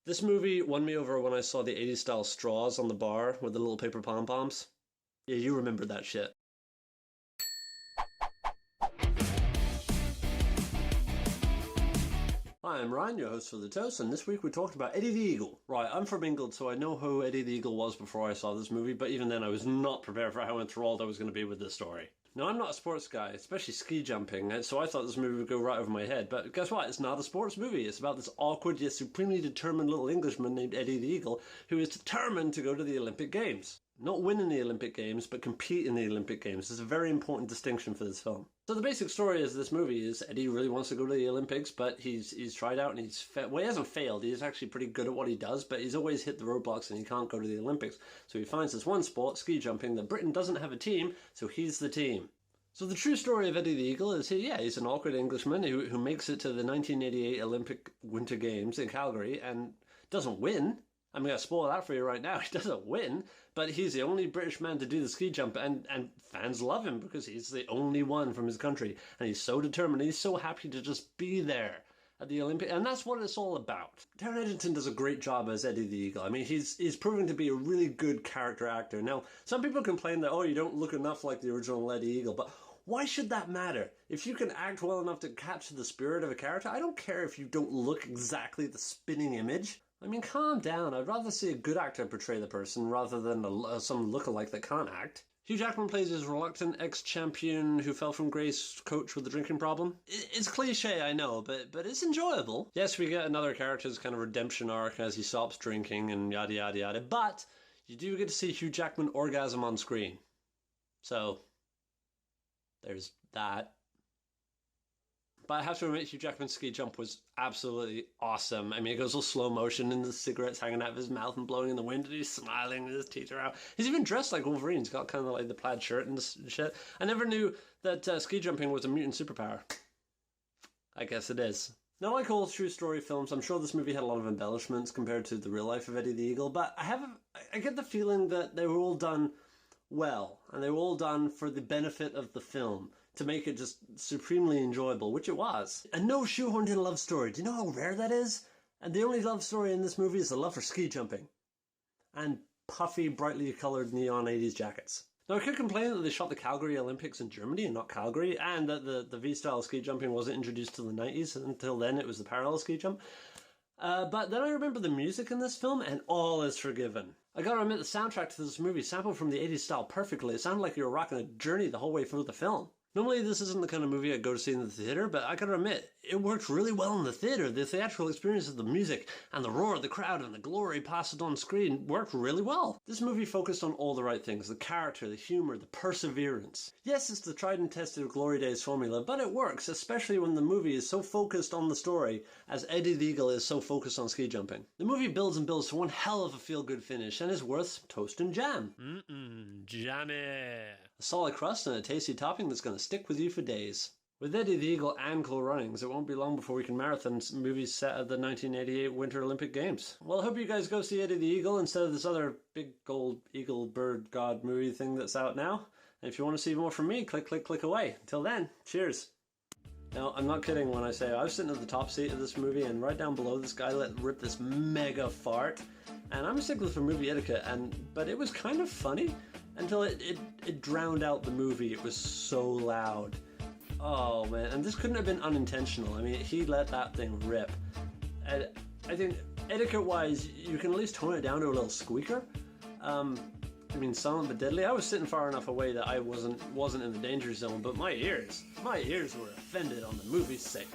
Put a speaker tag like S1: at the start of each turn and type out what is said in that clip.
S1: This movie won me over when I saw the 80s style straws on the bar with the little paper pom-poms. Yeah, you remember that shit. Hi, I'm Ryan, your host for The Toast, and this week we talked about Eddie the Eagle. Right, I'm from England, so I know who Eddie the Eagle was before I saw this movie, but even then I was not prepared for how enthralled I was going to be with this story. Now, I'm not a sports guy, especially ski jumping, so I thought this movie would go right over my head, but guess what? It's not a sports movie. It's about this awkward yet supremely determined little Englishman named Eddie the Eagle who is determined to go to the Olympic Games. Not win in the Olympic Games, but compete in the Olympic Games. It's a very important distinction for this film. So the basic story of this movie is Eddie really wants to go to the Olympics, but he's tried out and well, he hasn't failed. He's actually pretty good at what he does, but he's always hit the roadblocks and he can't go to the Olympics. So he finds this one sport, ski jumping, that Britain doesn't have a team, so he's the team. So the true story of Eddie the Eagle is he's an awkward Englishman who makes it to the 1988 Olympic Winter Games in Calgary and doesn't win. I'm going to spoil that for you right now. He doesn't win, but he's the only British man to do the ski jump, and fans love him because he's the only one from his country, and he's so determined. He's so happy to just be there at the Olympics, and that's what it's all about. Taron Egerton does a great job as Eddie the Eagle. I mean, he's proven to be a really good character actor. Now, some people complain that, you don't look enough like the original Eddie Eagle, but why should that matter? If you can act well enough to capture the spirit of a character, I don't care if you don't look exactly the spinning image. I mean, calm down. I'd rather see a good actor portray the person rather than some lookalike that can't act. Hugh Jackman plays his reluctant ex-champion who fell from grace coach with a drinking problem. It's cliche, I know, but it's enjoyable. Yes, we get another character's kind of redemption arc as he stops drinking and yada yada yada, but you do get to see Hugh Jackman orgasm on screen. So there's that. But I have to admit, Hugh Jackman's ski jump was absolutely awesome. I mean, it goes all slow motion and the cigarette's hanging out of his mouth and blowing in the wind and he's smiling and his teeth are out. He's even dressed like Wolverine. He's got kind of like the plaid shirt and shit. I never knew that ski jumping was a mutant superpower. I guess it is. Now, like all true story films, I'm sure this movie had a lot of embellishments compared to the real life of Eddie the Eagle, but I get the feeling that they were all done well, and they were all done for the benefit of the film, to make it just supremely enjoyable, which it was. And no shoehorned in love story. Do you know how rare that is? And the only love story in this movie is the love for ski jumping. And puffy, brightly coloured neon 80s jackets. Now, I could complain that they shot the Calgary Olympics in Germany and not Calgary, and that the V-style ski jumping wasn't introduced till the 90s. Until then, it was the parallel ski jump. But then I remember the music in this film, and all is forgiven. I gotta admit, the soundtrack to this movie sampled from the 80s style perfectly. It sounded like you were rocking a journey the whole way through the film. Normally, this isn't the kind of movie I'd go to see in the theater, but I gotta admit, it worked really well in the theater. The theatrical experience of the music and the roar of the crowd and the glory passed on screen worked really well. This movie focused on all the right things: the character, the humor, the perseverance. Yes, it's the tried and tested Glory Days formula, but it works, especially when the movie is so focused on the story as Eddie the Eagle is so focused on ski jumping. The movie builds and builds to one hell of a feel-good finish and is worth toast and jam. Jammy. A solid crust and a tasty topping that's going to stick with you for days. With Eddie the Eagle and Cool Runnings, it won't be long before we can marathon movies set at the 1988 Winter Olympic Games. Well, I hope you guys go see Eddie the Eagle instead of this other big gold eagle bird god movie thing that's out now. And if you want to see more from me, click away. Until then, cheers. Now, I'm not kidding when I say I was sitting at the top seat of this movie, and right down below this guy let rip this mega fart. And I'm a stickler for movie etiquette, but it was kind of funny until it drowned out the movie. It was so loud. Oh man, and this couldn't have been unintentional. I mean, he let that thing rip. And I think etiquette-wise, you can at least tone it down to a little squeaker. I mean, silent but deadly. I was sitting far enough away that I wasn't in the danger zone, but my ears were offended on the movie's sake.